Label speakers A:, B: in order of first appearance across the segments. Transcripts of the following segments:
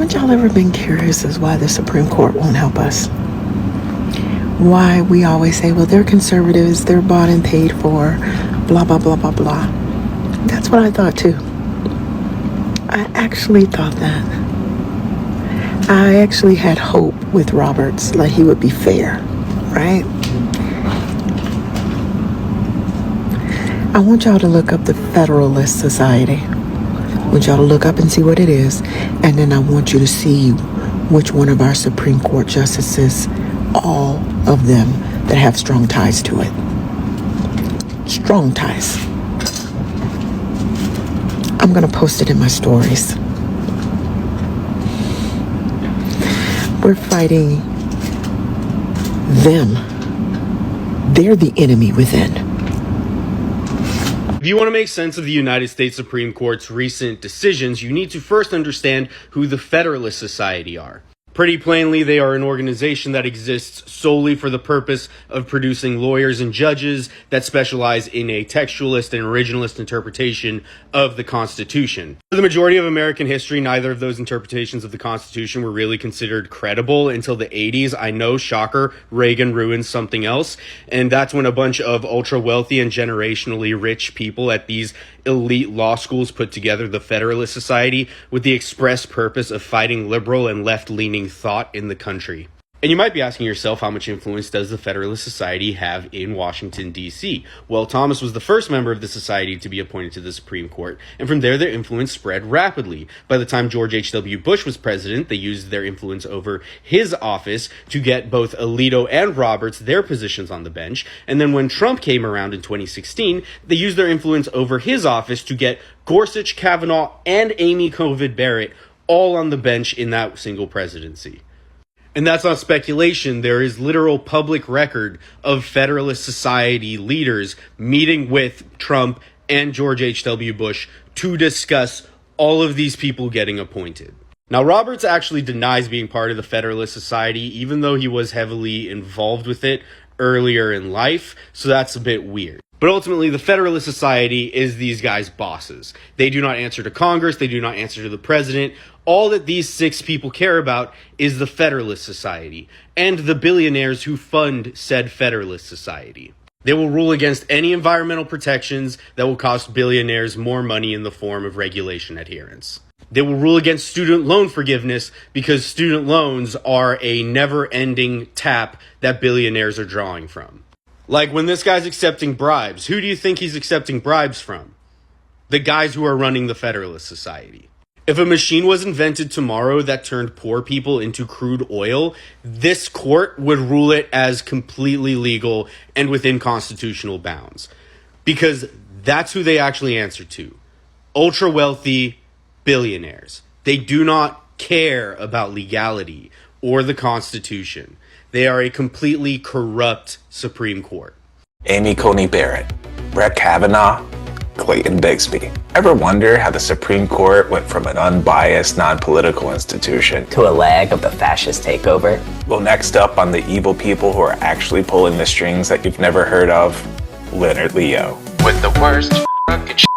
A: Haven't y'all ever been curious as why the Supreme Court won't help us? Why we always say, well, they're conservatives, they're bought and paid for, blah, blah, blah, blah, blah. That's what I thought too. I actually thought that. I actually had hope with Roberts, like he would be fair, right? I want y'all to look up the Federalist Society. I want y'all to look up and see what it is. And then I want you to see which one of our Supreme Court justices, all of them that have strong ties to it. Strong ties. I'm going to post it in my stories. We're fighting them. They're the enemy within.
B: If you want to make sense of the United States Supreme Court's recent decisions, you need to first understand who the Federalist Society are. Pretty plainly, they are an organization that exists solely for the purpose of producing lawyers and judges that specialize in a textualist and originalist interpretation of the Constitution. For the majority of American history, neither of those interpretations of the Constitution were really considered credible until the 80s. I know, shocker, Reagan ruined something else, and that's when a bunch of ultra-wealthy and generationally rich people at these elite law schools put together the Federalist Society with the express purpose of fighting liberal and left-leaning thought in the country. And you might be asking yourself, how much influence does the Federalist Society have in Washington, D.C.? Well, Thomas was the first member of the society to be appointed to the Supreme Court, and from there their influence spread rapidly. By the time George H.W. Bush was president, they used their influence over his office to get both Alito and Roberts their positions on the bench, and then when Trump came around in 2016, they used their influence over his office to get Gorsuch, Kavanaugh, and Amy Coney Barrett all on the bench in that single presidency. And that's not speculation. There is literal public record of Federalist Society leaders meeting with Trump and George H.W. Bush to discuss all of these people getting appointed. Now, Roberts actually denies being part of the Federalist Society, even though he was heavily involved with it earlier in life, so that's a bit weird. But ultimately, the Federalist Society is these guys' bosses. They do not answer to Congress. They do not answer to the president. All that these 6 people care about is the Federalist Society and the billionaires who fund said Federalist Society. They will rule against any environmental protections that will cost billionaires more money in the form of regulation adherence. They will rule against student loan forgiveness because student loans are a never-ending tap that billionaires are drawing from. Like when this guy's accepting bribes, who do you think he's accepting bribes from? The guys who are running the Federalist Society. If a machine was invented tomorrow that turned poor people into crude oil, this court would rule it as completely legal and within constitutional bounds. Because that's who they actually answer to. Ultra-wealthy billionaires. They do not care about legality or the Constitution. They are a completely corrupt Supreme Court.
C: Amy Coney Barrett, Brett Kavanaugh, Clayton Bigsby. Ever wonder how the Supreme Court went from an unbiased, non-political institution
D: to a lag of the fascist takeover?
C: Well, next up on the evil people who are actually pulling the strings that you've never heard of, Leonard Leo.
E: With the worst fucking shit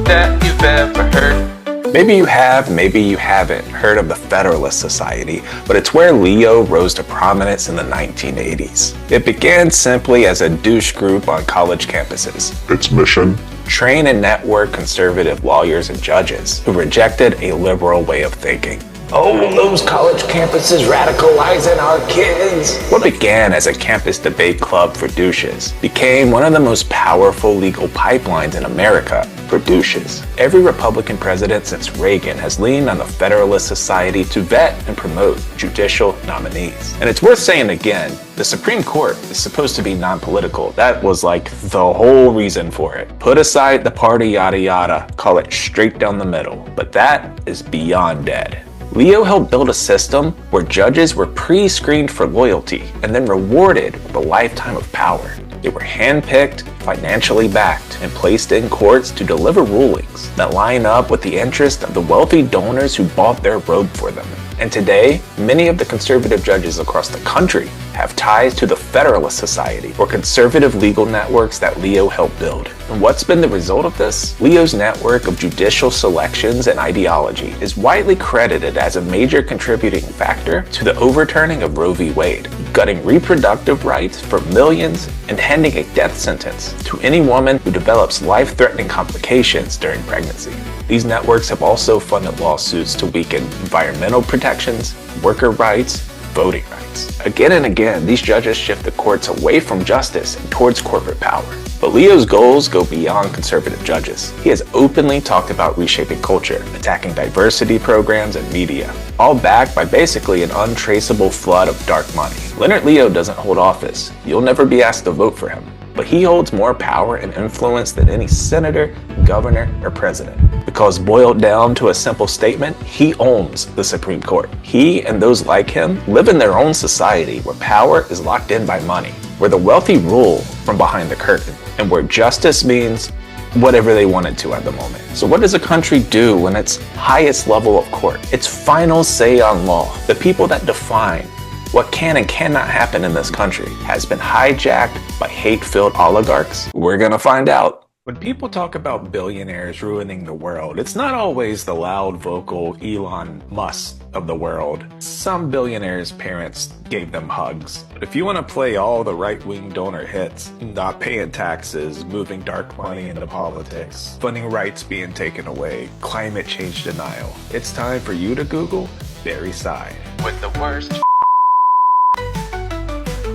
E: that you've ever heard.
C: Maybe you have, maybe you haven't heard of the Federalist Society, but it's where Leo rose to prominence in the 1980s. It began simply as a douche group on college campuses.
F: Its mission?
C: Train and network conservative lawyers and judges who rejected a liberal way of thinking.
D: Oh, those college campuses radicalizing our kids.
C: What began as a campus debate club for douches became one of the most powerful legal pipelines in America for douches. Every Republican president since Reagan has leaned on the Federalist Society to vet and promote judicial nominees. And it's worth saying again, the Supreme Court is supposed to be non-political. That was like the whole reason for it. Put aside the party yada yada, call it straight down the middle. But that is beyond dead. Leo helped build a system where judges were pre-screened for loyalty and then rewarded with a lifetime of power. They were handpicked, financially backed, and placed in courts to deliver rulings that line up with the interest of the wealthy donors who bought their robe for them. And today, many of the conservative judges across the country have ties to the Federalist Society, or conservative legal networks that Leo helped build. And what's been the result of this? Leo's network of judicial selections and ideology is widely credited as a major contributing factor to the overturning of Roe v. Wade, gutting reproductive rights for millions and handing a death sentence to any woman who develops life-threatening complications during pregnancy. These networks have also funded lawsuits to weaken environmental protections, worker rights, voting rights. Again and again, these judges shift the courts away from justice and towards corporate power. But Leo's goals go beyond conservative judges. He has openly talked about reshaping culture, attacking diversity programs and media, all backed by basically an untraceable flood of dark money. Leonard Leo doesn't hold office. You'll never be asked to vote for him. But he holds more power and influence than any senator, governor, or president. Because boiled down to a simple statement, he owns the Supreme Court. He and those like him live in their own society where power is locked in by money, where the wealthy rule from behind the curtain, and where justice means whatever they wanted to at the moment. So what does a country do when its highest level of court, its final say on law, the people that define what can and cannot happen in this country, has been hijacked by hate-filled oligarchs? We're gonna find out. When people talk about billionaires ruining the world, it's not always the loud, vocal Elon Musk of the world. Some billionaires' parents gave them hugs. But if you want to play all the right-wing donor hits, not paying taxes, moving dark money into politics, funding rights being taken away, climate change denial, it's time for you to Google Barry Side.
E: With the worst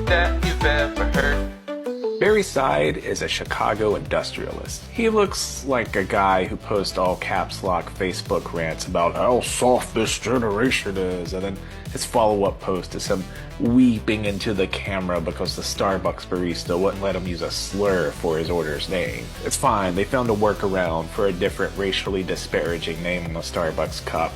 E: that you've ever heard.
C: Barry Side is a Chicago industrialist. He looks like a guy who posts all caps lock Facebook rants about how soft this generation is, and then his follow-up post is him weeping into the camera because the Starbucks barista wouldn't let him use a slur for his order's name. It's fine, they found a workaround for a different racially disparaging name on the Starbucks cup,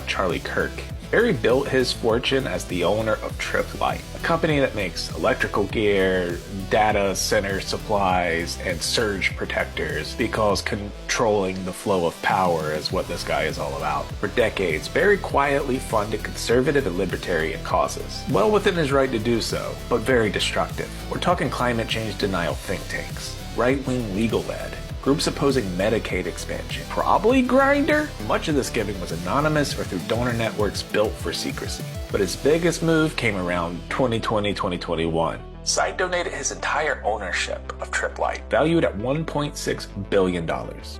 C: Charlie Kirk. Barry built his fortune as the owner of Trip Light, a company that makes electrical gear, data center supplies, and surge protectors, because controlling the flow of power is what this guy is all about. For decades, Barry quietly funded conservative and libertarian causes, well within his right to do so, but very destructive. We're talking climate change denial think tanks, right-wing legal ed, groups opposing Medicaid expansion, probably Grindr. Much of this giving was anonymous or through donor networks built for secrecy. But his biggest move came around 2020-2021. Side donated his entire ownership of Trip Light, valued at $1.6 billion,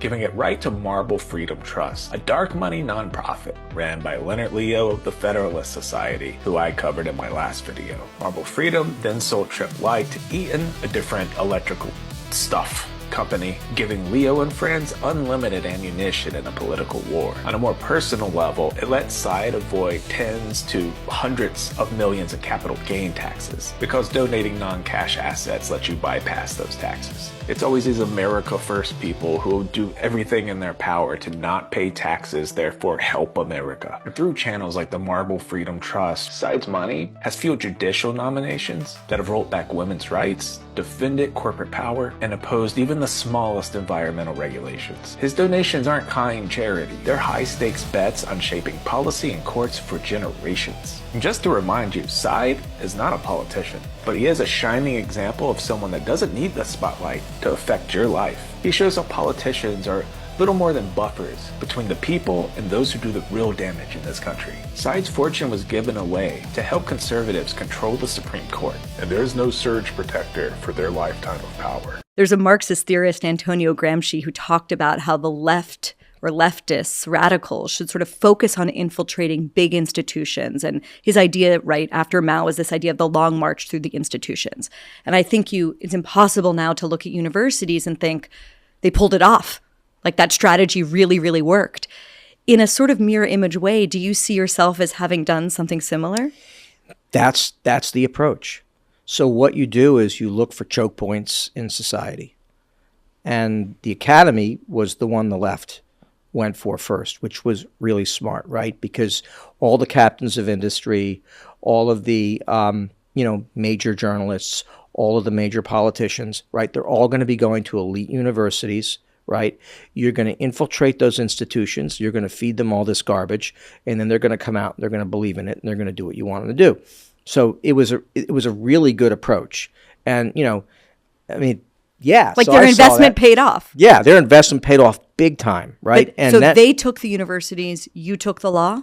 C: giving it right to Marble Freedom Trust, a dark money nonprofit ran by Leonard Leo of the Federalist Society, who I covered in my last video. Marble Freedom then sold Trip Light to Eaton, a different electrical stuff company, giving Leo and friends unlimited ammunition in a political war. On a more personal level, it let Side avoid tens to hundreds of millions of capital gain taxes, because donating non-cash assets lets you bypass those taxes. It's always these America First people who do everything in their power to not pay taxes, therefore help America. And through channels like the Marble Freedom Trust, Side's money has fueled judicial nominations that have rolled back women's rights, defended corporate power, and opposed even the smallest environmental regulations. His donations aren't kind charity. They're high-stakes bets on shaping policy and courts for generations. And just to remind you, Side is not a politician, but he is a shining example of someone that doesn't need the spotlight to affect your life. He shows how politicians are little more than buffers between the people and those who do the real damage in this country. Side's fortune was given away to help conservatives control the Supreme Court, and there is no surge protector for their lifetime of power.
F: There's a Marxist theorist, Antonio Gramsci, who talked about how the left or leftists, radicals, should sort of focus on infiltrating big institutions. And his idea right after Mao was this idea of the long march through the institutions. And I think it's impossible now to look at universities and think they pulled it off. Like that strategy really, really worked. In a sort of mirror image way, do you see yourself as having done something similar?
G: That's the approach. So what you do is you look for choke points in society. And the academy was the one the left went for first, which was really smart, right? Because all the captains of industry, all of the major journalists, all of the major politicians, right? They're all going to be going to elite universities, right? You're going to infiltrate those institutions. You're going to feed them all this garbage, and then they're going to come out and they're going to believe in it, and they're going to do what you want them to do. So it was a really good approach. And, I mean, yeah.
F: Like
G: so
F: their
G: I saw
F: investment
G: that.
F: paid off.
G: Yeah, their investment paid off big time, right?
F: But, so they took the universities, you took the law?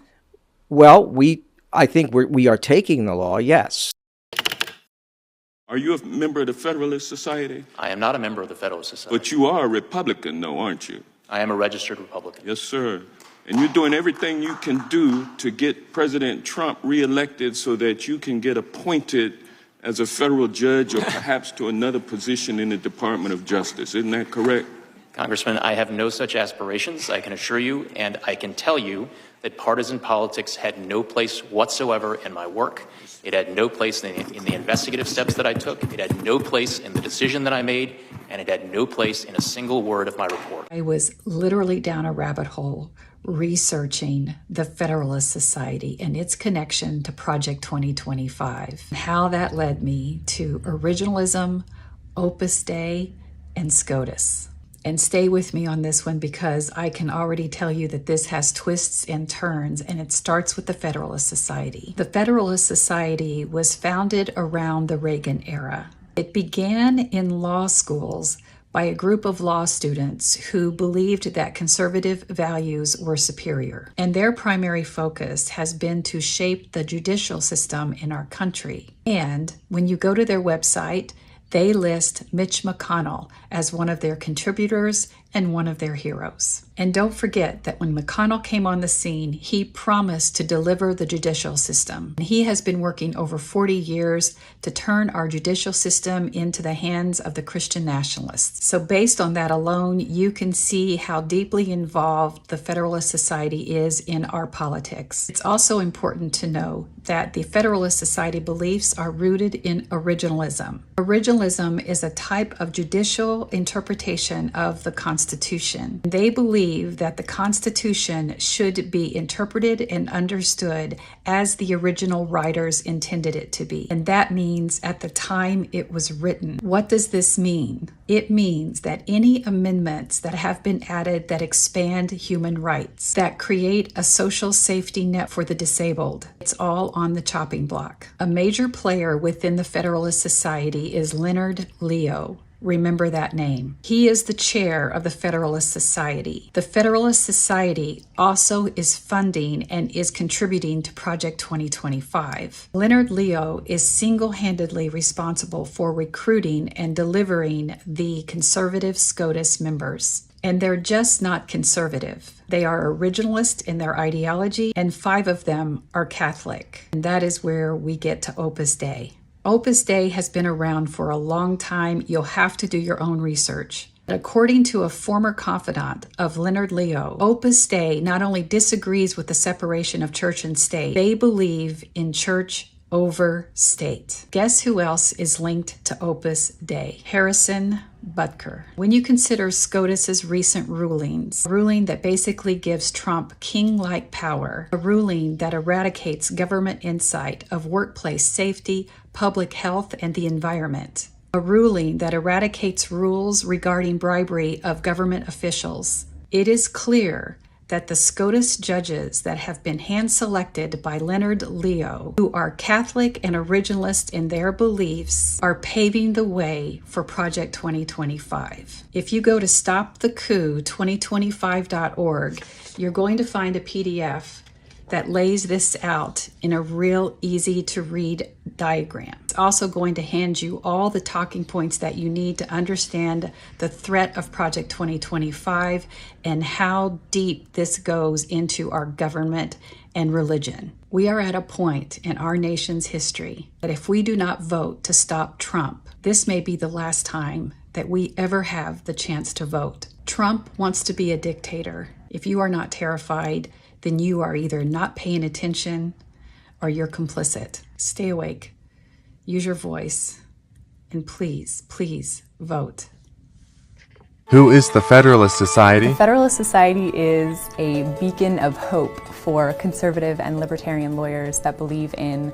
G: Well, I think we are taking the law, yes.
H: Are you a member of the Federalist Society?
I: I am not a member of the Federalist Society.
H: But you are a Republican, though, aren't you?
I: I am a registered Republican.
H: Yes, sir. And you're doing everything you can do to get President Trump reelected so that you can get appointed as a federal judge or perhaps to another position in the Department of Justice. Isn't that correct?
I: Congressman, I have no such aspirations, I can assure you, and I can tell you that partisan politics had no place whatsoever in my work. It had no place in the investigative steps that I took. It had no place in the decision that I made, and it had no place in a single word of my report.
J: I was literally down a rabbit hole researching the Federalist Society and its connection to Project 2025, how that led me to originalism, Opus Dei, and SCOTUS. And stay with me on this one because I can already tell you that this has twists and turns, and it starts with the Federalist Society. The Federalist Society was founded around the Reagan era. It began in law schools by a group of law students who believed that conservative values were superior. And their primary focus has been to shape the judicial system in our country. And when you go to their website, they list Mitch McConnell as one of their contributors and one of their heroes. And don't forget that when McConnell came on the scene, he promised to deliver the judicial system. He has been working over 40 years to turn our judicial system into the hands of the Christian nationalists. So based on that alone, you can see how deeply involved the Federalist Society is in our politics. It's also important to know that the Federalist Society beliefs are rooted in originalism. Originalism is a type of judicial interpretation of the Constitution. They believe that the Constitution should be interpreted and understood as the original writers intended it to be. And that means at the time it was written. What does this mean? It means that any amendments that have been added that expand human rights, that create a social safety net for the disabled, it's all on the chopping block. A major player within the Federalist Society is Leonard Leo. Remember that name. He is the chair of the Federalist Society. The Federalist Society also is funding and is contributing to Project 2025. Leonard Leo is single-handedly responsible for recruiting and delivering the conservative SCOTUS members. And they're just not conservative. They are originalist in their ideology, and 5 of them are Catholic. And that is where we get to Opus Dei. Opus Dei has been around for a long time. You'll have to do your own research. But according to a former confidant of Leonard Leo, Opus Dei not only disagrees with the separation of church and state, they believe in church over state. Guess who else is linked to Opus Dei? Harrison Butker. When you consider SCOTUS's recent rulings, a ruling that basically gives Trump king-like power, a ruling that eradicates government insight of workplace safety, public health, and the environment, a ruling that eradicates rules regarding bribery of government officials, it is clear that the SCOTUS judges that have been hand-selected by Leonard Leo, who are Catholic and originalist in their beliefs, are paving the way for Project 2025. If you go to stopthecoup2025.org, you're going to find a PDF that lays this out in a real easy-to-read diagram. It's also going to hand you all the talking points that you need to understand the threat of Project 2025 and how deep this goes into our government and religion. We are at a point in our nation's history that if we do not vote to stop Trump, this may be the last time that we ever have the chance to vote. Trump wants to be a dictator. If you are not terrified, then you are either not paying attention or you're complicit. Stay awake, use your voice, and please, please vote.
K: Who is the Federalist Society?
L: The Federalist Society is a beacon of hope for conservative and libertarian lawyers that believe in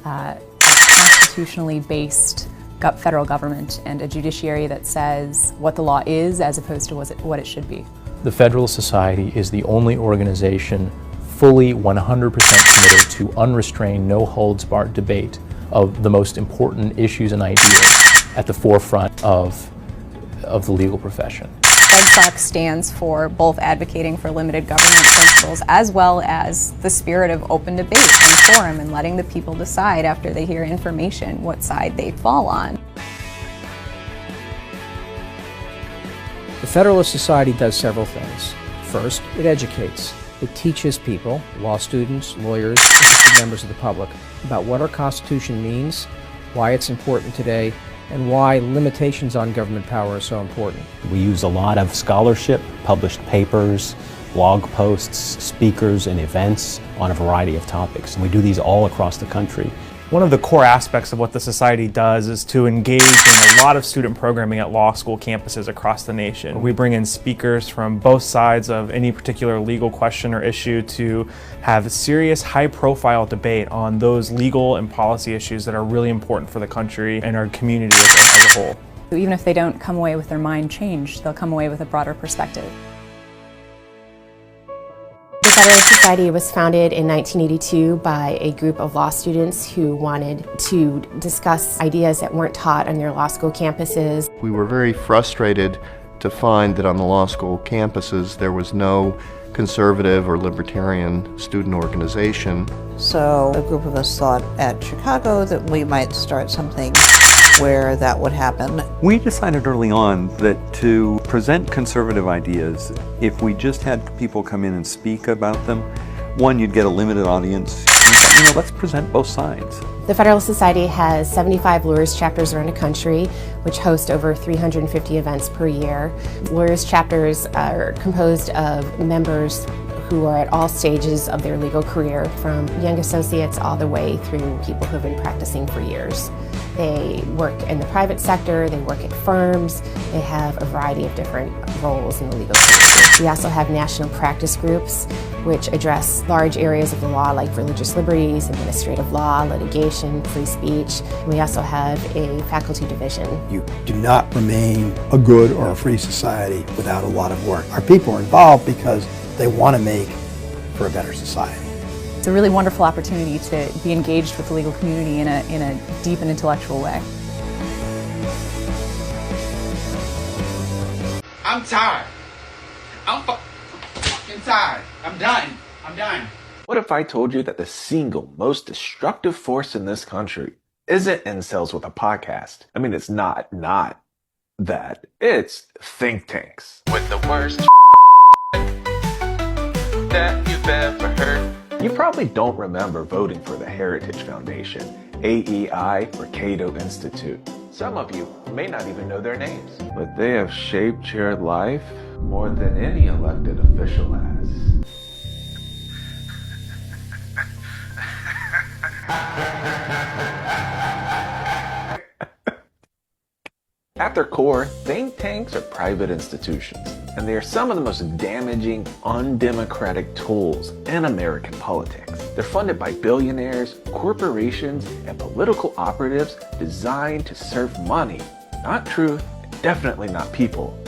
L: a constitutionally based federal government and a judiciary that says what the law is as opposed to what it should be.
M: The Federalist Society is the only organization fully 100% committed to unrestrained, no-holds-barred debate of the most important issues and ideas at the forefront of the legal profession.
L: FedSoc stands for both advocating for limited government principles as well as the spirit of open debate and forum and letting the people decide after they hear information what side they fall on.
G: The Federalist Society does several things. First, it educates. It teaches people, law students, lawyers, interested members of the public, about what our Constitution means, why it's important today, and why limitations on government power are so important.
N: We use a lot of scholarship, published papers, blog posts, speakers, and events on a variety of topics. And we do these all across the country.
O: One of the core aspects of what the Society does is to engage in a lot of student programming at law school campuses across the nation. We bring in speakers from both sides of any particular legal question or issue to have a serious, high-profile debate on those legal and policy issues that are really important for the country and our community as a whole.
L: Even if they don't come away with their mind changed, they'll come away with a broader perspective.
P: The Federalist Society was founded in 1982 by a group of law students who wanted to discuss ideas that weren't taught on their law school campuses.
Q: We were very frustrated to find that on the law school campuses there was no conservative or libertarian student organization.
R: So a group of us thought at Chicago that we might start something where that would happen.
S: We decided early on that to present conservative ideas, if we just had people come in and speak about them, one, you'd get a limited audience. And, let's present both sides.
P: The Federalist Society has 75 lawyers chapters around the country, which host over 350 events per year. Lawyers chapters are composed of members who are at all stages of their legal career, from young associates all the way through people who have been practicing for years. They work in the private sector, they work at firms, they have a variety of different roles in the legal community. We also have national practice groups, which address large areas of the law like religious liberties, administrative law, litigation, free speech. We also have a faculty division.
T: You do not remain a good or a free society without a lot of work. Our people are involved because they want to make for a better society.
L: It's a really wonderful opportunity to be engaged with the legal community in a deep and intellectual way.
E: I'm tired. I'm fucking tired. I'm done.
C: What if I told you that the single most destructive force in this country isn't incels with a podcast? I mean, it's not that. It's think tanks.
E: With the worst that you've ever heard.
C: You probably don't remember voting for the Heritage Foundation, AEI, or Cato Institute. Some of you may not even know their names, but they have shaped your life more than any elected official has. At their core, think tanks are private institutions, and they are some of the most damaging, undemocratic tools in American politics. They're funded by billionaires, corporations, and political operatives designed to serve money, not truth, definitely not people.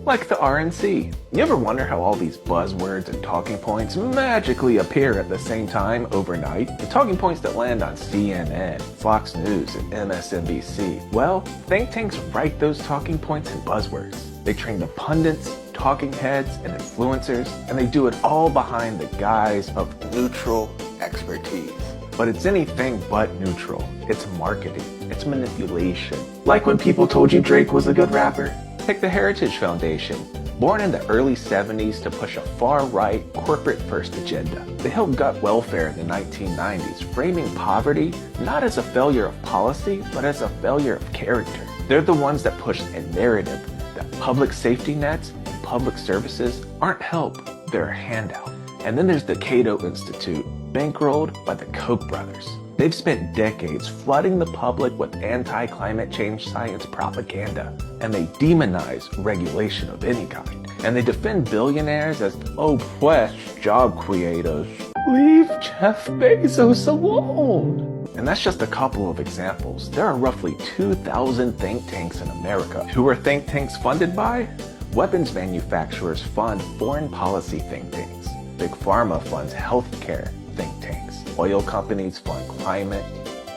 C: Like the RNC. You ever wonder how all these buzzwords and talking points magically appear at the same time overnight? The talking points that land on CNN, Fox News, and MSNBC. Well, think tanks write those talking points and buzzwords. They train the pundits, talking heads, and influencers, and they do it all behind the guise of neutral expertise. But it's anything but neutral. It's marketing. It's manipulation. Like when people told you Drake was a good rapper. Take the Heritage Foundation. Born in the early 70s to push a far-right, corporate-first agenda. They helped gut welfare in the 1990s, framing poverty not as a failure of policy, but as a failure of character. They're the ones that push a narrative that public safety nets and public services aren't help, they're a handout. And then there's the Cato Institute, bankrolled by the Koch brothers. They've spent decades flooding the public with anti-climate change science propaganda, and they demonize regulation of any kind. And they defend billionaires as, oh, pues, job creators. Leave Jeff Bezos alone. And that's just a couple of examples. There are roughly 2,000 think tanks in America. Who are think tanks funded by? Weapons manufacturers fund foreign policy think tanks. Big Pharma funds healthcare think tanks. Oil companies fund climate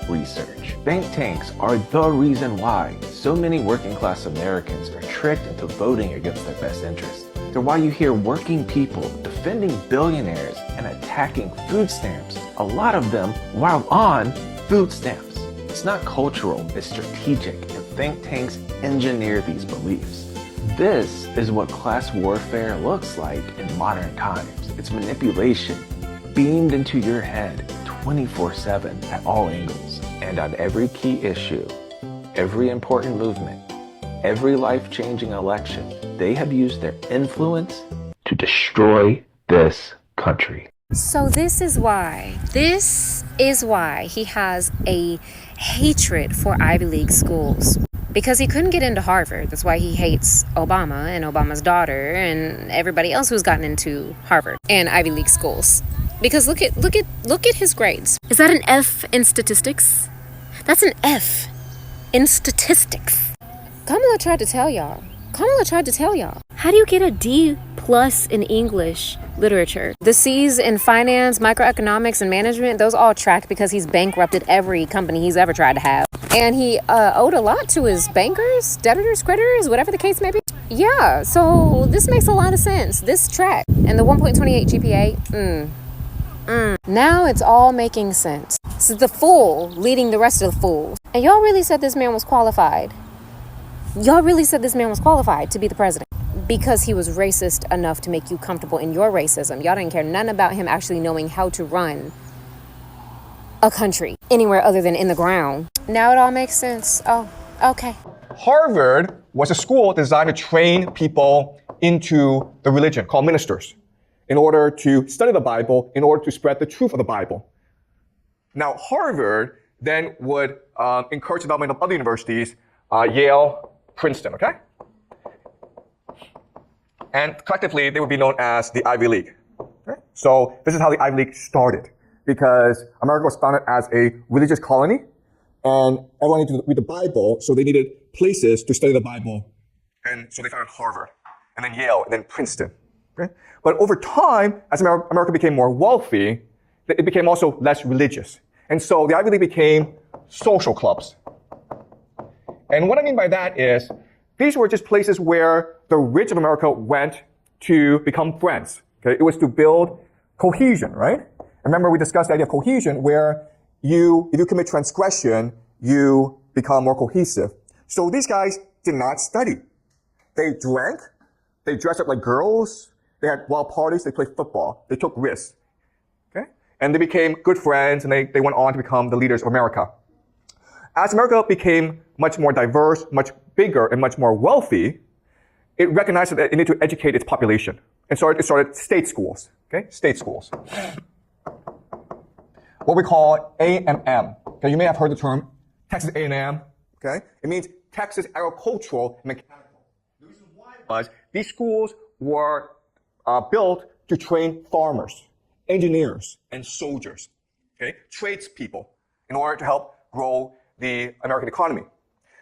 C: research. Think tanks are the reason why so many working class Americans are tricked into voting against their best interests. They're why you hear working people defending billionaires and attacking food stamps, a lot of them while on food stamps. It's not cultural, it's strategic, and think tanks engineer these beliefs. This is what class warfare looks like in modern times. It's manipulation beamed into your head 24/7 at all angles. And on every key issue, every important movement, every life-changing election, they have used their influence to destroy this country.
U: So this is why he has a hatred for Ivy League schools. Because he couldn't get into Harvard. That's why he hates Obama and Obama's daughter and everybody else who's gotten into Harvard and Ivy League schools. Because look at his grades. Is that an F in statistics? That's an F in statistics. Kamala tried to tell y'all. How do you get a D+ in English literature? The C's in finance, microeconomics, and management, those all tracked because he's bankrupted every company he's ever tried to have. And he owed a lot to his bankers, debtors, creditors, whatever the case may be. Yeah, so this makes a lot of sense. This track and the 1.28 GPA, now it's all making sense. This is the fool leading the rest of the fools. And y'all really said this man was qualified. Y'all really said this man was qualified to be the president because he was racist enough to make you comfortable in your racism. Y'all didn't care none about him actually knowing how to run a country anywhere other than in the ground. Now it all makes sense. Oh, okay.
V: Harvard was a school designed to train people into the religion called ministers in order to study the Bible, in order to spread the truth of the Bible. Now, Harvard then would encourage development of other universities, Yale, Princeton, okay? And collectively, they would be known as the Ivy League. Okay? So this is how the Ivy League started, because America was founded as a religious colony, and everyone needed to read the Bible, so they needed places to study the Bible. And so they founded Harvard, and then Yale, and then Princeton. Okay? But over time, as America became more wealthy, it became also less religious. And so the Ivy League became social clubs. And what I mean by that is, these were just places where the rich of America went to become friends. Okay? It was to build cohesion, right? Remember, we discussed the idea of cohesion, where if you commit transgression, you become more cohesive. So these guys did not study. They drank, they dressed up like girls, they had wild parties, they played football, they took risks. Okay? And they became good friends, and they went on to become the leaders of America. As America became much more diverse, much bigger, and much more wealthy, it recognized that it needed to educate its population. And so it started state schools, okay? State schools. What we call A&M. Okay, you may have heard the term Texas A&M, okay? It means Texas Agricultural and Mechanical. The reason why was these schools were built to train farmers, engineers, and soldiers, okay? Tradespeople, in order to help grow the American economy.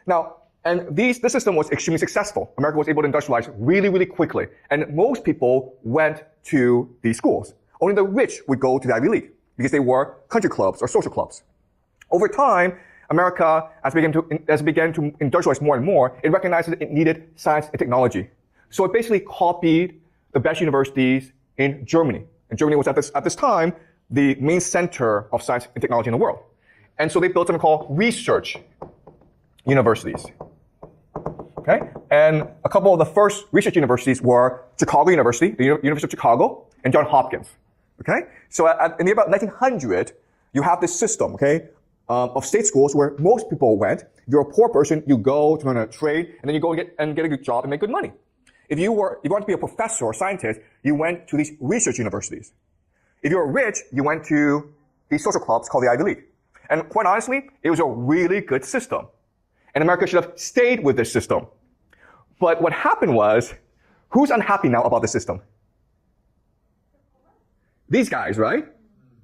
V: Now, and this system was extremely successful. America was able to industrialize really, really quickly. And most people went to these schools. Only the rich would go to the Ivy League because they were country clubs or social clubs. Over time, America, as it began to industrialize more and more, it recognized that it needed science and technology. So it basically copied the best universities in Germany. And Germany was at this time the main center of science and technology in the world. And so they built something called research universities. Okay? And a couple of the first research universities were Chicago University, the University of Chicago, and Johns Hopkins. Okay? So in the about 1900, you have this system, okay, of state schools where most people went. If you're a poor person, you go to learn a trade, and then you go and get a good job and make good money. If you wanted to be a professor or scientist, you went to these research universities. If you were rich, you went to these social clubs called the Ivy League. And quite honestly, it was a really good system. And America should have stayed with this system. But what happened was, who's unhappy now about the system? These guys, right?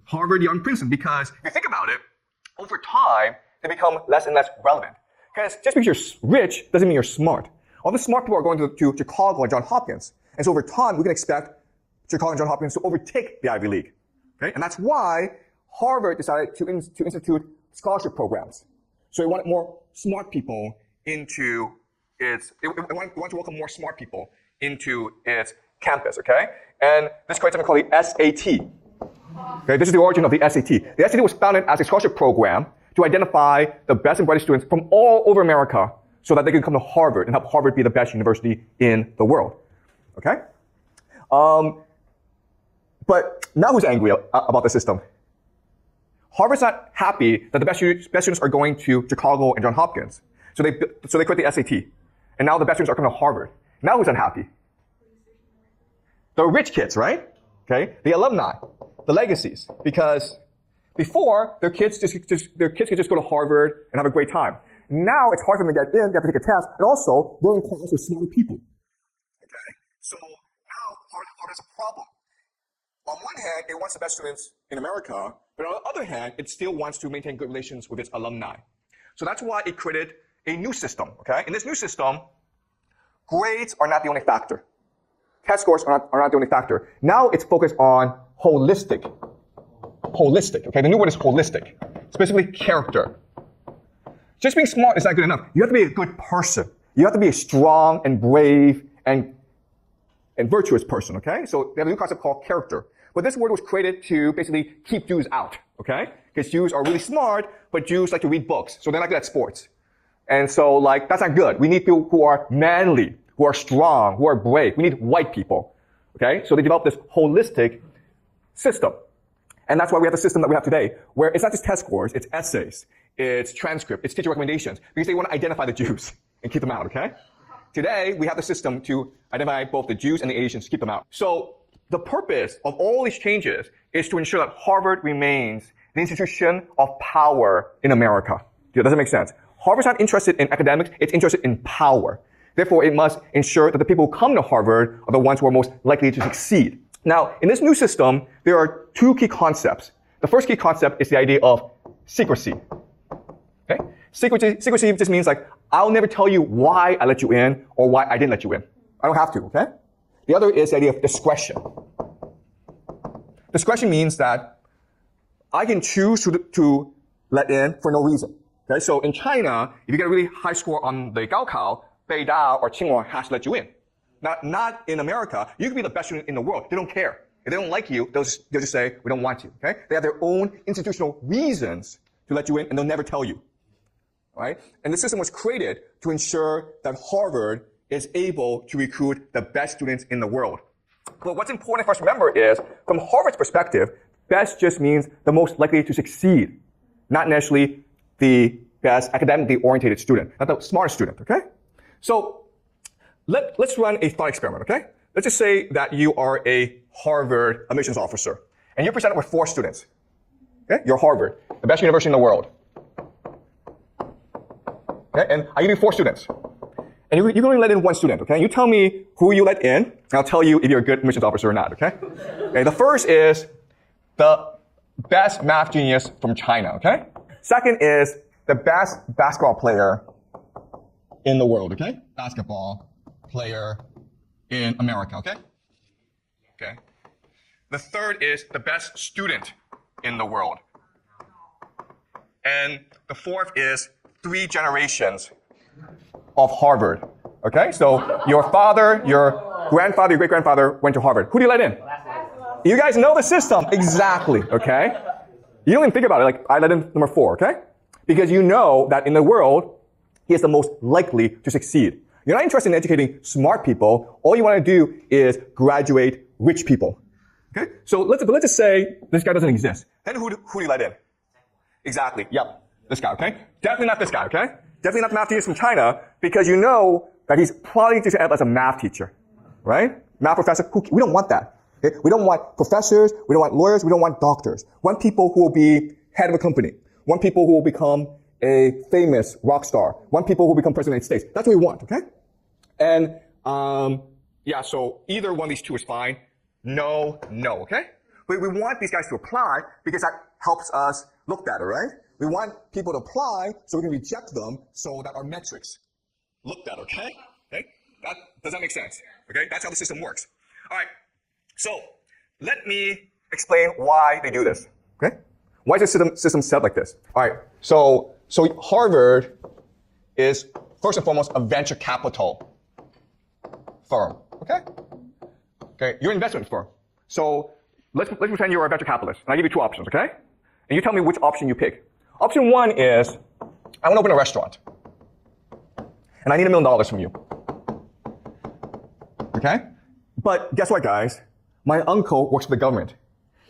V: Harvard, Yale, and Princeton. Because if you think about it, over time, they become less and less relevant. Because just because you're rich doesn't mean you're smart. All the smart people are going to Chicago and Johns Hopkins. And so over time, we can expect Chicago and Johns Hopkins to overtake the Ivy League. Okay? And that's why Harvard decided to institute scholarship programs. So it wanted more smart people into it wanted to welcome more smart people into its campus, okay? And this creates something called the SAT. Okay, this is the origin of the SAT. The SAT was founded as a scholarship program to identify the best and brightest students from all over America so that they can come to Harvard and help Harvard be the best university in the world. Okay? But now who's angry about the system? Harvard's not happy that the best students are going to Chicago and Johns Hopkins. So they create the SAT. And now the best students are coming to Harvard. Now who's unhappy? The rich kids, right? Okay? The alumni, the legacies. Because before, their kids could just go to Harvard and have a great time. Now it's hard for them to get in, they have to take a test, and also they're in class with smarter people. Okay? So now Harvard has a problem. On one hand, it wants the best students in America, but on the other hand, it still wants to maintain good relations with its alumni. So that's why it created a new system, okay? In this new system, grades are not the only factor. Test scores are not the only factor. Now it's focused on holistic. Holistic, okay? The new word is holistic. Specifically, character. Just being smart is not good enough. You have to be a good person. You have to be a strong and brave and virtuous person, okay? So they have a new concept called character. But this word was created to basically keep Jews out, okay? Because Jews are really smart, but Jews like to read books, so they're not good at sports. And so, that's not good. We need people who are manly, who are strong, who are brave. We need white people, okay? So they developed this holistic system. And that's why we have the system that we have today, where it's not just test scores, it's essays, it's transcript, it's teacher recommendations, because they want to identify the Jews and keep them out, okay? Today, we have the system to identify both the Jews and the Asians to keep them out. So the purpose of all these changes is to ensure that Harvard remains the institution of power in America. Does that make sense? Harvard's not interested in academics, it's interested in power. Therefore, it must ensure that the people who come to Harvard are the ones who are most likely to succeed. Now, in this new system, there are two key concepts. The first key concept is the idea of secrecy. Okay? Secrecy just means I'll never tell you why I let you in or why I didn't let you in. I don't have to, okay? The other is the idea of discretion. Discretion means that I can choose to let in for no reason. Okay, so in China, if you get a really high score on the Gaokao, Beida or Tsinghua has to let you in. Not in America. You can be the best student in the world. They don't care. If they don't like you, they'll just say, we don't want you. Okay? They have their own institutional reasons to let you in, and they'll never tell you. Right? And the system was created to ensure that Harvard is able to recruit the best students in the world. But what's important for us to remember is, from Harvard's perspective, best just means the most likely to succeed, not necessarily the best academically oriented student, not the smartest student, okay? So let's run a thought experiment, okay? Let's just say that you are a Harvard admissions officer, and you're presented with 4 students. Okay? You're Harvard, the best university in the world. Okay? And I give you 4 students. And you're going to let in 1 student, okay? You tell me who you let in, and I'll tell you if you're a good admissions officer or not, okay? Okay, the first is the best math genius from China, okay? Second is the best basketball player in the world, okay? Basketball player in America, okay? Okay. The third is the best student in the world. And the fourth is 3 generations of Harvard, okay? So your father, your grandfather, your great-grandfather went to Harvard. Who do you let in? You guys know the system. Exactly, okay? You don't even think about it, I let in number 4, okay? Because you know that in the world, he is the most likely to succeed. You're not interested in educating smart people. All you want to do is graduate rich people. Okay? So let's just say this guy doesn't exist. Then who do you let in? Exactly. Yep. This guy, okay? Definitely not this guy, okay? Definitely not the math genius from China, because you know that he's probably just end up as a math teacher. Right? Math professor. We don't want that. Okay? We don't want professors. We don't want lawyers. We don't want doctors. We want people who will be head of a company. We want people who will become a famous rock star. We want people who will become president of the United States. That's what we want, okay? And, so either one of these two is fine. No, okay? But we want these guys to apply because that helps us look better, right? We want people to apply so we can reject them so that our metrics look better, okay? Does that make sense? Okay, that's how the system works. All right, so let me explain why they do this, okay? Why is the system set up like this? All right, so Harvard is first and foremost a venture capital firm, okay? Okay, you're an investment firm. So let's pretend you're a venture capitalist, and I give you two options, okay? And you tell me which option you pick. Option one is, I want to open a restaurant, and I need $1 million from you. Okay? But guess what, guys? My uncle works for the government.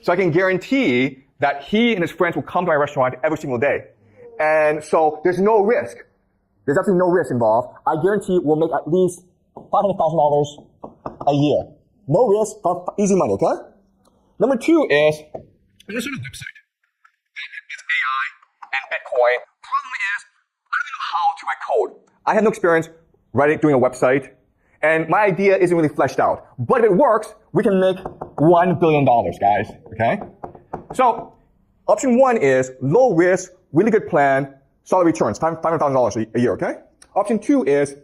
V: So I can guarantee that he and his friends will come to my restaurant every single day. And so there's no risk. There's absolutely no risk involved. I guarantee we'll make at least $500,000 a year. No risk, easy money, okay? Number two is, let's start a website. It's AI and Bitcoin. Problem is, I don't know how to write code. I have no experience doing a website. And my idea isn't really fleshed out. But if it works, we can make $1 billion, guys, okay? So, option one is low risk, really good plan, solid returns, $500,000 a year, okay? Option two is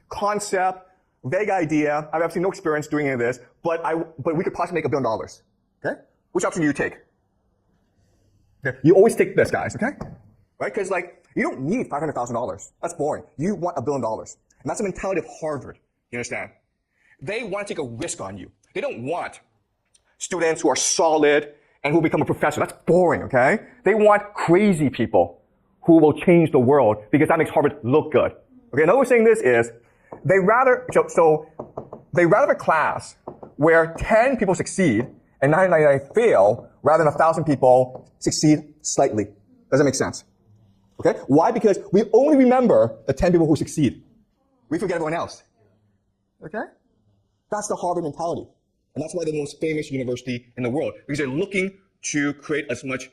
V: concept, vague idea. I have absolutely no experience doing any of this, but we could possibly make $1 billion, okay? Which option do you take? Okay. You always take this, guys, okay? Right? Because, you don't need $500,000. That's boring. You want $1 billion. And that's the mentality of Harvard. You understand? They want to take a risk on you. They don't want students who are solid and who become a professor. That's boring, okay? They want crazy people who will change the world because that makes Harvard look good. Okay, another way of saying this is they rather have a class where 10 people succeed and 999 fail rather than 1,000 people succeed slightly. Does that make sense? Okay? Why? Because we only remember the 10 people who succeed. We forget everyone else. Okay? That's the Harvard mentality. And that's why they're the most famous university in the world. Because they're looking to create as much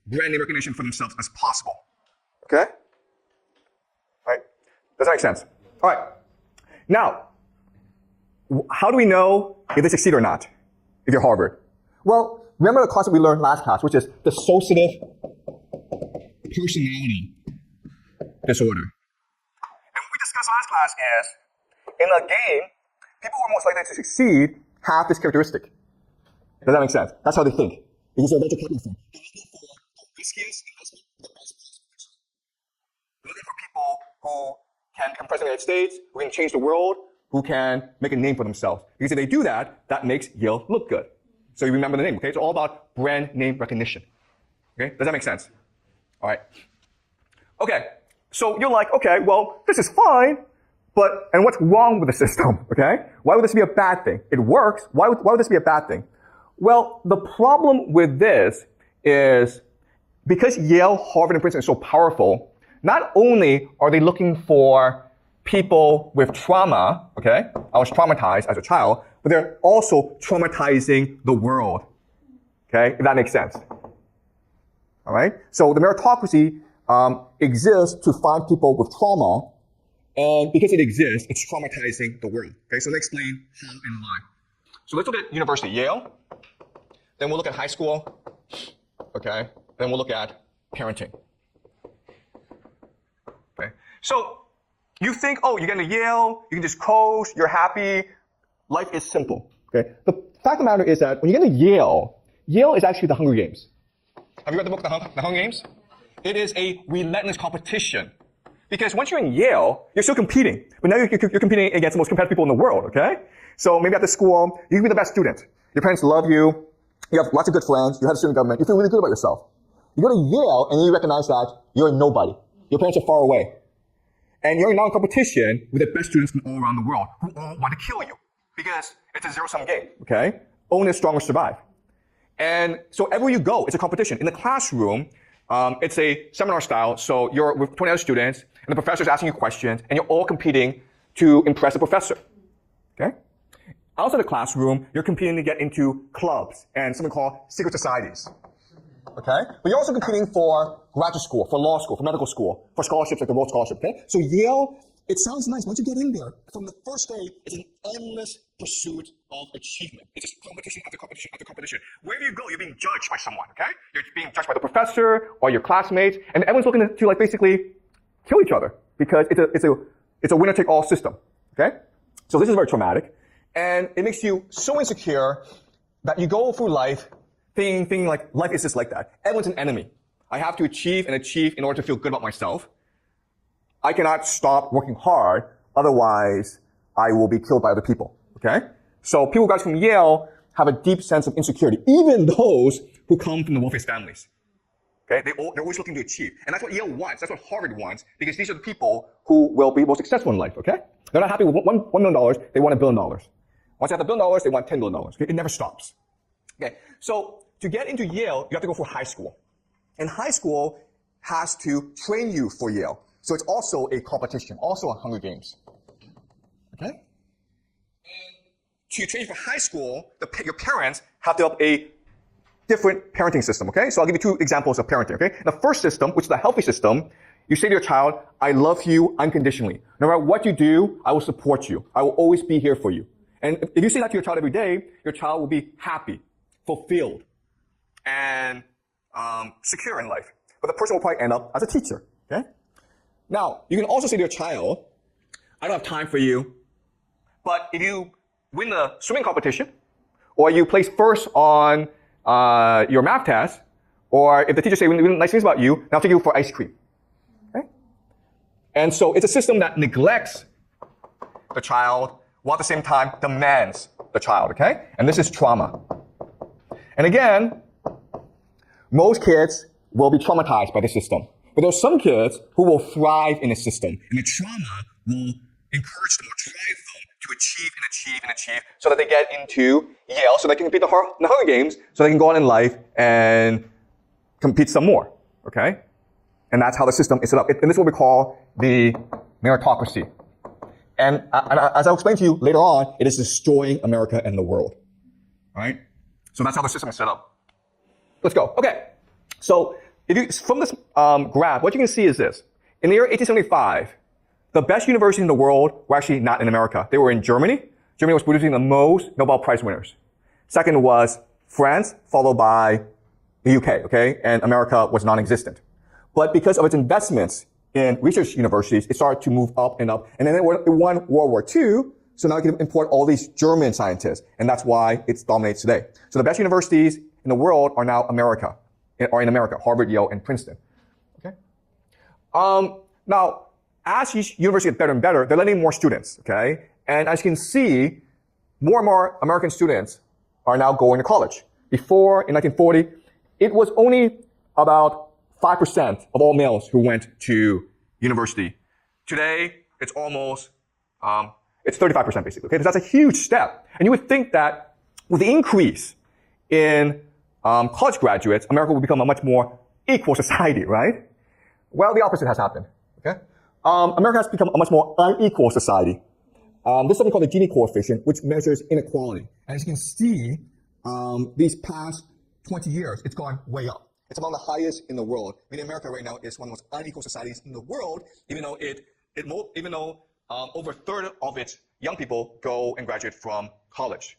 V: brand name recognition for themselves as possible. Okay? All right? Does that make sense? All right. Now, how do we know if they succeed or not, if you're Harvard? Well, remember the concept we learned last class, which is dissociative personality disorder. And what we discussed last class is, in a game, people who are most likely to succeed have this characteristic. Does that make sense? That's how they think. Because they're venture capital. They're looking for the riskiest investment, the best person. They're looking for people who can become president of the United States, who can change the world, who can make a name for themselves. Because if they do that, that makes Yale look good. So you remember the name, okay? It's all about brand name recognition. Okay? Does that make sense? All right. Okay. So you're like, okay, well, this is fine. And what's wrong with the system, okay? Why would this be a bad thing? It works. Why would this be a bad thing? Well, the problem with this is because Yale, Harvard, and Princeton are so powerful, not only are they looking for people with trauma, okay? I was traumatized as a child, but they're also traumatizing the world, okay? If that makes sense. All right? So the meritocracy exists to find people with trauma. And because it exists, it's traumatizing the world. Okay, so let's explain how and why. So let's look at university, Yale. Then we'll look at high school. Okay, then we'll look at parenting. Okay, so you think, oh, you're getting to Yale, you can just coast, you're happy. Life is simple. Okay, the fact of the matter is that when you get to Yale, Yale is actually the Hunger Games. Have you read the book, The Hunger Games? It is a relentless competition. Because once you're in Yale, you're still competing. But now you're competing against the most competitive people in the world, okay? So maybe after school, you can be the best student. Your parents love you. You have lots of good friends. You have a student government. You feel really good about yourself. You go to Yale, and you recognize that you're a nobody. Your parents are far away. And you're now in competition with the best students from all around the world who all want to kill you. Because it's a zero-sum game, okay? Only the strongest survive. And so everywhere you go, it's a competition. In the classroom, it's a seminar style, so you're with 20 other students, and the professor's asking you questions, and you're all competing to impress the professor. Okay? Outside the classroom, you're competing to get into clubs and something called secret societies. Okay? But you're also competing for graduate school, for law school, for medical school, for scholarships like the Rhodes Scholarship. Okay? So Yale, it sounds nice. Once you get in there, from the first day, it's an endless pursuit of achievement. It's just competition after competition after competition. Wherever you go, you're being judged by someone, okay? You're being judged by the professor or your classmates, and everyone's looking to like basically kill each other because it's a winner-take-all system, okay? So this is very traumatic, and it makes you so insecure that you go through life thinking like life is just like that. Everyone's an enemy. I have to achieve and achieve in order to feel good about myself. I cannot stop working hard, otherwise I will be killed by other people, okay? So people who graduate from Yale have a deep sense of insecurity, even those who come from the wealthiest families. Okay? They're always looking to achieve. And that's what Yale wants. That's what Harvard wants, because these are the people who will be most successful in life, okay? They're not happy with $1 million, they want $1 billion. Once they have $1 billion, they want $10 billion. Okay? It never stops. Okay? So to get into Yale, you have to go through high school. And high school has to train you for Yale. So it's also a competition, also a Hunger Games. Okay? To train for high school, your parents have to have a different parenting system, okay? So I'll give you two examples of parenting, okay? The first system, which is the healthy system, you say to your child, I love you unconditionally. No matter what you do, I will support you. I will always be here for you. And if you say that to your child every day, your child will be happy, fulfilled, and secure in life. But the person will probably end up as a teacher, okay? Now, you can also say to your child, I don't have time for you, but if you win the swimming competition, or you place first on your math test, or if the teacher say nice things about you, then I'll take you for ice cream. Okay? And so it's a system that neglects the child while at the same time demands the child, okay? And this is trauma. And again, most kids will be traumatized by the system. But there are some kids who will thrive in the system, and the trauma will encourage them or drive them to achieve and achieve and achieve so that they get into Yale, so they can compete in the Hunger Games, so they can go on in life and compete some more, okay? And that's how the system is set up. And this is what we call the meritocracy. And as I'll explain to you later on, it is destroying America and the world, all right? So that's how the system is set up. Let's go. Okay. So from this graph, what you can see is this. In the year 1875, the best universities in the world were actually not in America. They were in Germany. Germany was producing the most Nobel Prize winners. Second was France, followed by the UK, okay? And America was non-existent. But because of its investments in research universities, it started to move up and up. And then it won World War II, so now it can import all these German scientists. And that's why it dominates today. So the best universities in the world are now in America, Harvard, Yale, and Princeton. Okay? Now, as each university gets better and better, they're letting in more students, okay? And as you can see, more and more American students are now going to college. Before, in 1940, it was only about 5% of all males who went to university. Today, it's almost, it's 35% basically, okay? So that's a huge step. And you would think that with the increase in college graduates, America will become a much more equal society, right? Well, the opposite has happened, okay? America has become a much more unequal society. There's something called the Gini coefficient, which measures inequality. As you can see, these past 20 years, it's gone way up. It's among the highest in the world. Meaning America right now is one of the most unequal societies in the world, even though over a third of its young people go and graduate from college.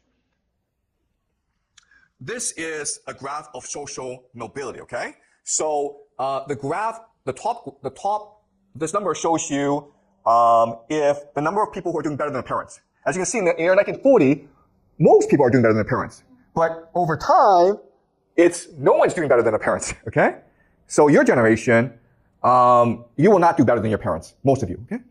V: This is a graph of social mobility, okay? So the graph, this number shows you if the number of people who are doing better than their parents. As you can see, in the year 1940, most people are doing better than their parents. But over time, no one's doing better than their parents, okay? So your generation, you will not do better than your parents, most of you, okay?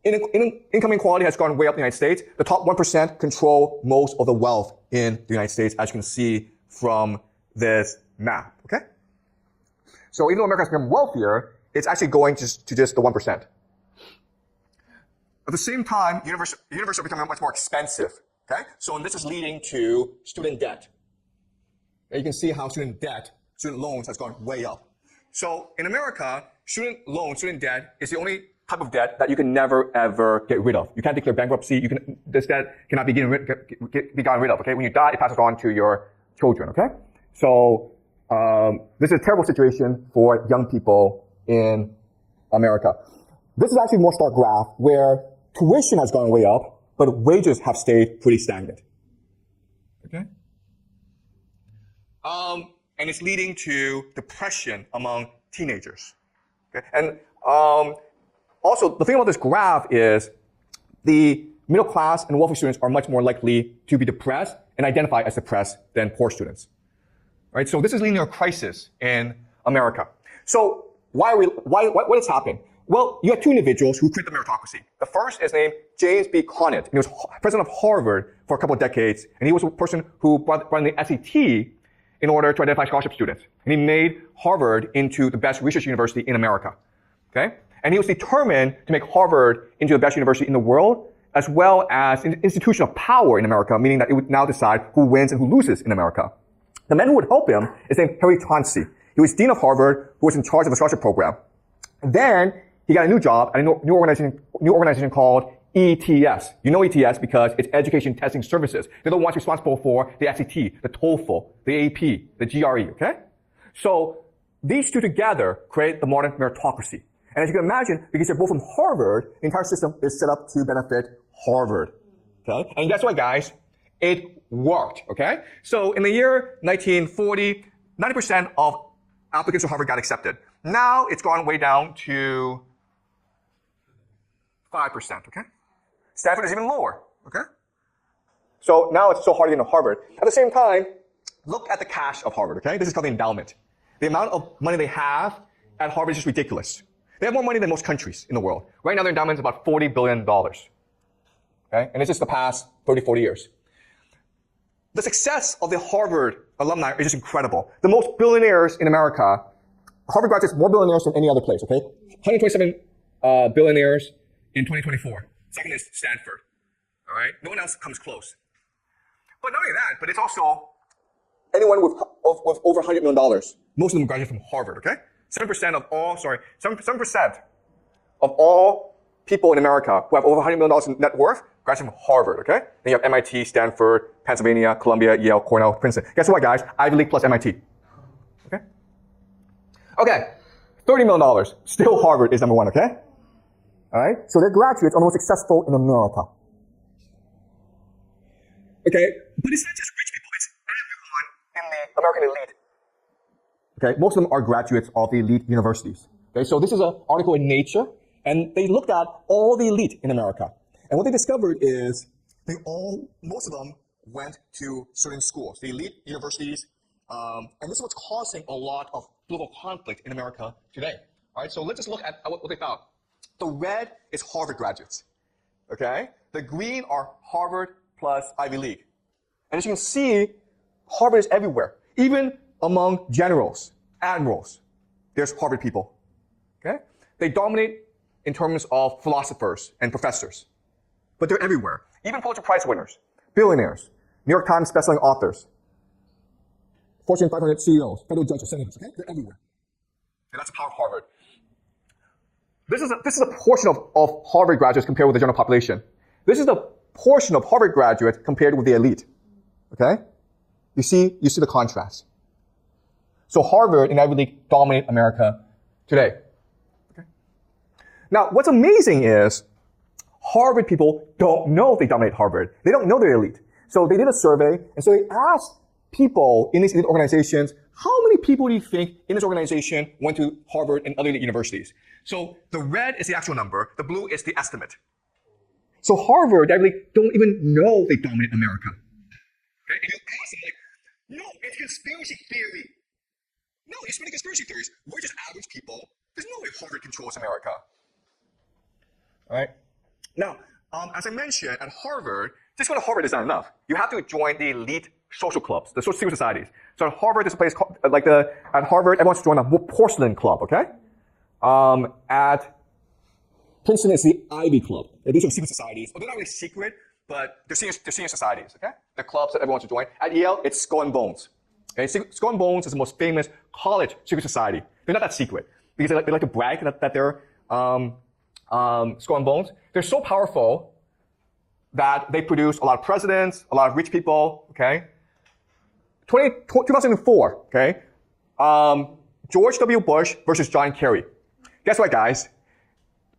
V: Income inequality has gone way up in the United States. The top 1% control most of the wealth in the United States, as you can see from this map, okay? So even though America has become wealthier, it's actually going to just the 1%. At the same time, universities are becoming much more expensive, okay? So this is leading to student debt. And you can see how student loans has gone way up. So in America, student debt is the only type of debt that you can never ever get rid of. You can't declare bankruptcy. This debt cannot be gotten rid of, okay? When you die, it passes on to your children, okay? So this is a terrible situation for young people in America. This is actually a more stark graph where tuition has gone way up, but wages have stayed pretty stagnant. Okay? And it's leading to depression among teenagers. Okay? And also, the thing about this graph is the middle class and wealthy students are much more likely to be depressed and identify as depressed than poor students. Right? So this is leading to a crisis in America. So what has happened? Well, you had two individuals who created the meritocracy. The first is named James B. Conant. He was president of Harvard for a couple of decades, and he was a person who brought in the SAT in order to identify scholarship students. And he made Harvard into the best research university in America. Okay? And he was determined to make Harvard into the best university in the world, as well as an institution of power in America, meaning that it would now decide who wins and who loses in America. The man who would help him is named Harry Chauncey. He was dean of Harvard, who was in charge of the scholarship program. And then he got a new job at a new organization called ETS. You know ETS because it's Education Testing Services. They're the ones responsible for the SAT, the TOEFL, the AP, the GRE, okay? So these two together create the modern meritocracy. And as you can imagine, because they're both from Harvard, the entire system is set up to benefit Harvard, okay? And guess what, guys? It worked, okay? So in the year 1940, 90% of applicants to Harvard got accepted. Now it's gone way down to 5%, okay? Stanford is even lower, okay? So now it's so hard to get into Harvard. At the same time, look at the cash of Harvard, okay? This is called the endowment. The amount of money they have at Harvard is just ridiculous. They have more money than most countries in the world. Right now, their endowment is about $40 billion, okay? And it's just the past 30, 40 years. The success of the Harvard alumni is just incredible. The most billionaires in America, Harvard graduates more billionaires than any other place, okay? 127 billionaires in 2024. Second is Stanford, all right? No one else comes close. But not only that, but it's also anyone with over $100 million. Most of them graduate from Harvard, okay? 7% of all people in America who have over $100 million in net worth graduate from Harvard, okay? Then you have MIT, Stanford, Pennsylvania, Columbia, Yale, Cornell, Princeton. Guess what, guys? Ivy League plus MIT, okay? Okay, $30 million. Still Harvard is number one, okay? All right? So their graduates are the most successful in America. Okay? But it's not just rich people. It's everyone in the American elite. Okay? Most of them are graduates of the elite universities. Okay? So this is an article in Nature, and they looked at all the elite in America. And what they discovered is most of them went to certain schools, the elite universities, and this is what's causing a lot of global conflict in America today. All right? So let's just look at what they found. The red is Harvard graduates, okay? The green are Harvard plus Ivy League. And as you can see, Harvard is everywhere. Even among generals, admirals, there's Harvard people, okay? They dominate in terms of philosophers and professors, but they're everywhere. Even Pulitzer Prize winners, billionaires, New York Times bestselling authors, Fortune 500 CEOs, federal judges, senators, okay? They're everywhere. And that's the power of Harvard. This is a portion of Harvard graduates compared with the general population. This is the portion of Harvard graduates compared with the elite. Okay? You see the contrast. So Harvard and Ivy League dominate America today. Okay? Now, what's amazing is Harvard people don't know they dominate Harvard. They don't know they're elite. So they did a survey, and so they asked people in these elite organizations, how many people do you think in this organization went to Harvard and other elite universities? So the red is the actual number, the blue is the estimate. So Harvard, Ivy League don't even know they dominate America. Okay? And you ask them, like, no, it's conspiracy theory. No, you're spreading conspiracy theories. We're just average people. There's no way Harvard controls America. All right? Now, as I mentioned, at Harvard, just going to Harvard is not enough. You have to join the elite social clubs, the secret societies. So at Harvard, there's a place called, at Harvard, everyone wants to join a porcelain club, okay? At Princeton, it's the Ivy Club. These are secret societies. Well, they're not really secret, but they're senior societies, okay? The clubs that everyone wants to join. At Yale, it's Skull and Bones. Okay? Skull and Bones is the most famous college secret society. They're not that secret because they like to brag that they're Skull and Bones. They're so powerful that they produce a lot of presidents, a lot of rich people, okay? 2004, okay? George W. Bush versus John Kerry. Guess what, guys?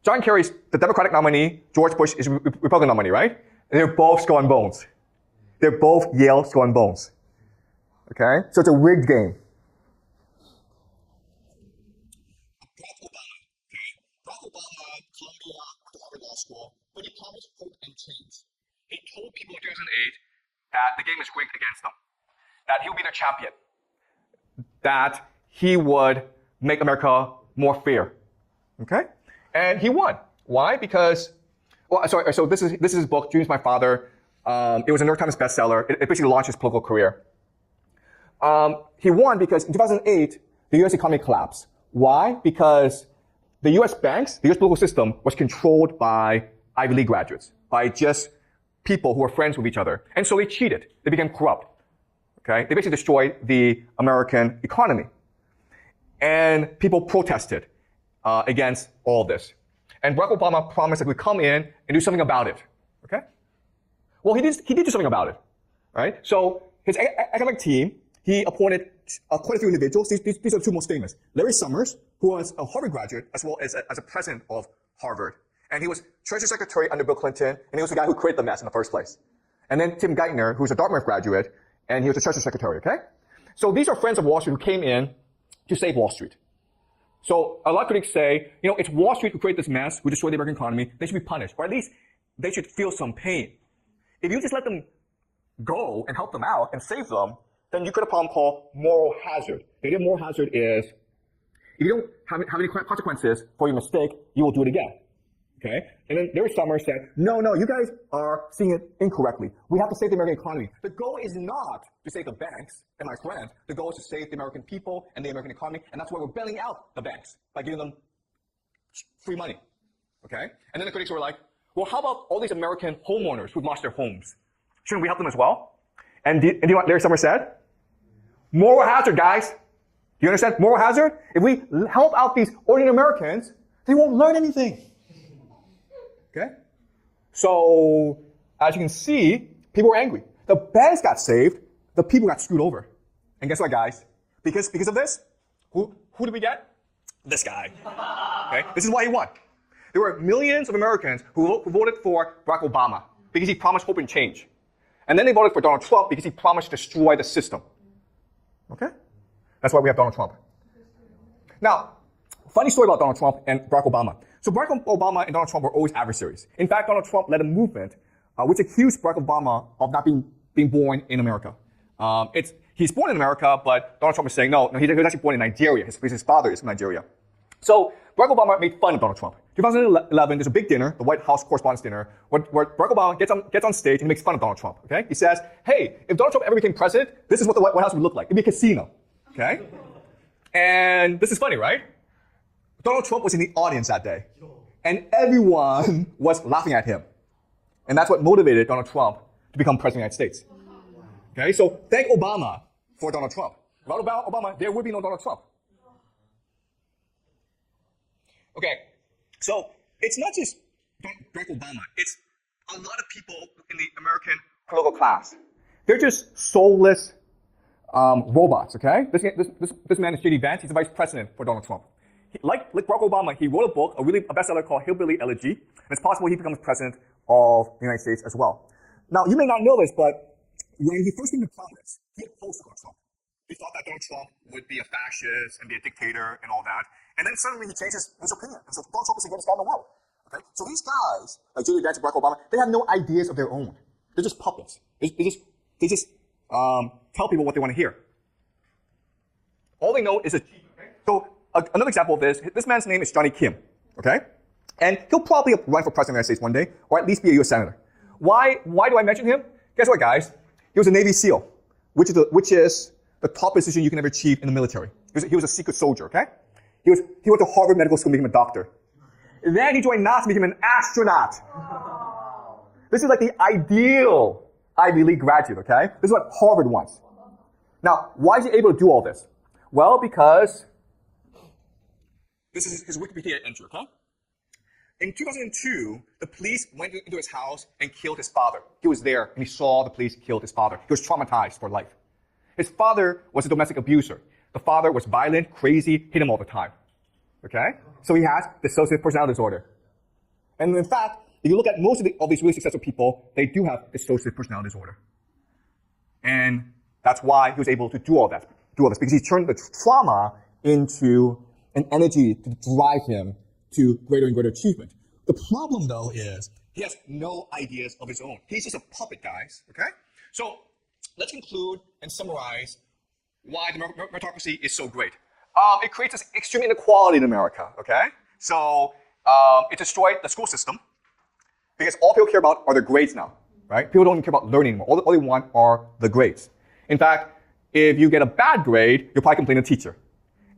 V: John Kerry's the Democratic nominee, George Bush is Republican nominee, right? They're both skull and bones. They're both Yale skull and bones. Okay? So it's a rigged game. Barack Obama came to Harvard Law School, but he promised hope and change. He told people in 2008 that the game is rigged against them, that he would be their champion, that he would make America more fair. Okay? And he won. Why? Because, well, so this is his book, Dreams My Father. It was a New York Times bestseller. It basically launched his political career. He won because in 2008, the U.S. economy collapsed. Why? Because the U.S. banks, the U.S. political system was controlled by Ivy League graduates, by just people who were friends with each other. And so they cheated. They became corrupt. Okay? They basically destroyed the American economy. And people protested against all this. And Barack Obama promised that we'd come in and do something about it. Okay? Well, he did do something about it. Right? So his economic team, he appointed quite a few individuals. These are the two most famous. Larry Summers, who was a Harvard graduate, as well as a president of Harvard. And he was Treasury Secretary under Bill Clinton, and he was the guy who created the mess in the first place. And then Tim Geithner, who was a Dartmouth graduate, and he was the Treasury Secretary, okay? So these are friends of Wall Street who came in to save Wall Street. So a lot of critics say, it's Wall Street who created this mess, who destroyed the American economy. They should be punished, or at least they should feel some pain. If you just let them go and help them out and save them, then you create a problem called moral hazard. The idea of moral hazard is, if you don't have any consequences for your mistake, you will do it again. Okay? And then Larry Summers said, no, you guys are seeing it incorrectly. We have to save the American economy. The goal is not to save the banks and my friends. The goal is to save the American people and the American economy, and that's why we're bailing out the banks, by giving them free money. Okay? And then the critics were like, well, how about all these American homeowners who've lost their homes? Shouldn't we help them as well? And do you know what Larry Summers said? Moral hazard, guys. Do you understand? Moral hazard? If we help out these ordinary Americans, they won't learn anything. Okay? So, as you can see, people were angry. The banks got saved, the people got screwed over. And guess what, guys? Because of this, who did we get? This guy. Okay? This is why he won. There were millions of Americans who voted for Barack Obama because he promised hope and change. And then they voted for Donald Trump because he promised to destroy the system. Okay? That's why we have Donald Trump. Now, funny story about Donald Trump and Barack Obama. So Barack Obama and Donald Trump were always adversaries. In fact, Donald Trump led a movement which accused Barack Obama of not being born in America. He's born in America, but Donald Trump is saying, no, he was actually born in Nigeria. His father is from Nigeria. So Barack Obama made fun of Donald Trump. 2011, there's a big dinner, the White House Correspondents' Dinner, where Barack Obama gets on stage and he makes fun of Donald Trump. Okay? He says, hey, if Donald Trump ever became president, this is what the White House would look like. It'd be a casino. Okay? And this is funny, right? Donald Trump was in the audience that day. And everyone was laughing at him. And that's what motivated Donald Trump to become president of the United States. Okay? So thank Obama for Donald Trump. Without Obama, there would be no Donald Trump. Okay. So it's not just Barack Obama. It's a lot of people in the American political class. They're just soulless robots, okay? This man is J.D. Vance. He's the vice president for Donald Trump. Like Barack Obama, he wrote a book, a bestseller called Hillbilly Elegy, and it's possible he becomes president of the United States as well. Now, you may not know this, but when he first came to prominence, he opposed Donald Trump. He thought that Donald Trump would be a fascist and be a dictator and all that. And then suddenly he changed his opinion. And so Donald Trump is the greatest guy in the world. Okay? So these guys, like J.D. Vance and Barack Obama, they have no ideas of their own. They're just puppets. They just tell people what they want to hear. All they know is a... So another example of this man's name is Johnny Kim. Okay? And he'll probably run for president of the United States one day, or at least be a U.S. senator. Why do I mention him? Guess what, guys? He was a Navy SEAL, which is the top position you can ever achieve in the military. He was a secret soldier, okay? He went to Harvard Medical School, became a doctor. And then he joined NASA, became an astronaut. This is like the ideal Ivy League graduate, okay? This is what Harvard wants. Now, why is he able to do all this? Well, because this is his Wikipedia entry, okay? In 2002, the police went into his house and killed his father. He was there, and he saw the police kill his father. He was traumatized for life. His father was a domestic abuser. The father was violent, crazy, hit him all the time. Okay? So he has dissociative personality disorder. And in fact, if you look at most of these really successful people, they do have dissociative personality disorder. And that's why he was able to do all this, because he turned the trauma into an energy to drive him to greater and greater achievement. The problem, though, is he has no ideas of his own. He's just a puppet, guys, okay? So let's conclude and summarize why the meritocracy is so great. It creates this extreme inequality in America, okay? So it destroyed the school system because all people care about are their grades now, right? People don't even care about learning anymore. All they want are the grades. In fact, if you get a bad grade, you'll probably complain to the teacher.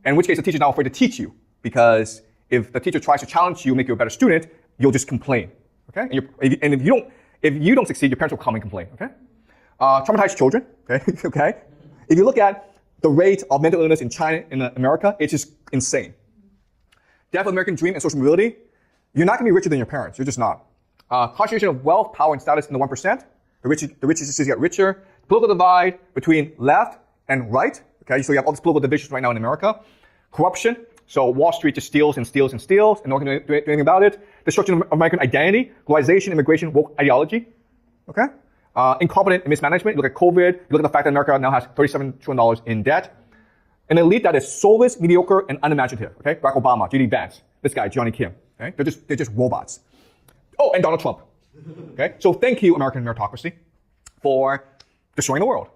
V: In which case, the teacher's now afraid to teach you because if the teacher tries to challenge you, make you a better student, you'll just complain, okay? And if you don't succeed, your parents will come and complain, okay? Traumatized children, okay? Okay? If you look at the rate of mental illness in China, in America, it's just insane. Death of the American dream and social mobility, you're not going to be richer than your parents. You're just not. Concentration of wealth, power, and status in the 1%. The richest just get richer. Political divide between left and right. Okay, so you have all these political divisions right now in America. Corruption. So Wall Street just steals and steals and steals, and no one can do anything about it. Destruction of American identity. Globalization, immigration, woke ideology. Okay. Incompetent and mismanagement. Look at COVID. You look at the fact that America now has $37 trillion in debt. An elite that is soulless, mediocre, and unimaginative. Okay. Barack Obama, J.D. Vance, this guy, Johnny Kim. Okay. They're just robots. Oh, and Donald Trump. Okay. So thank you, American meritocracy, for destroying the world.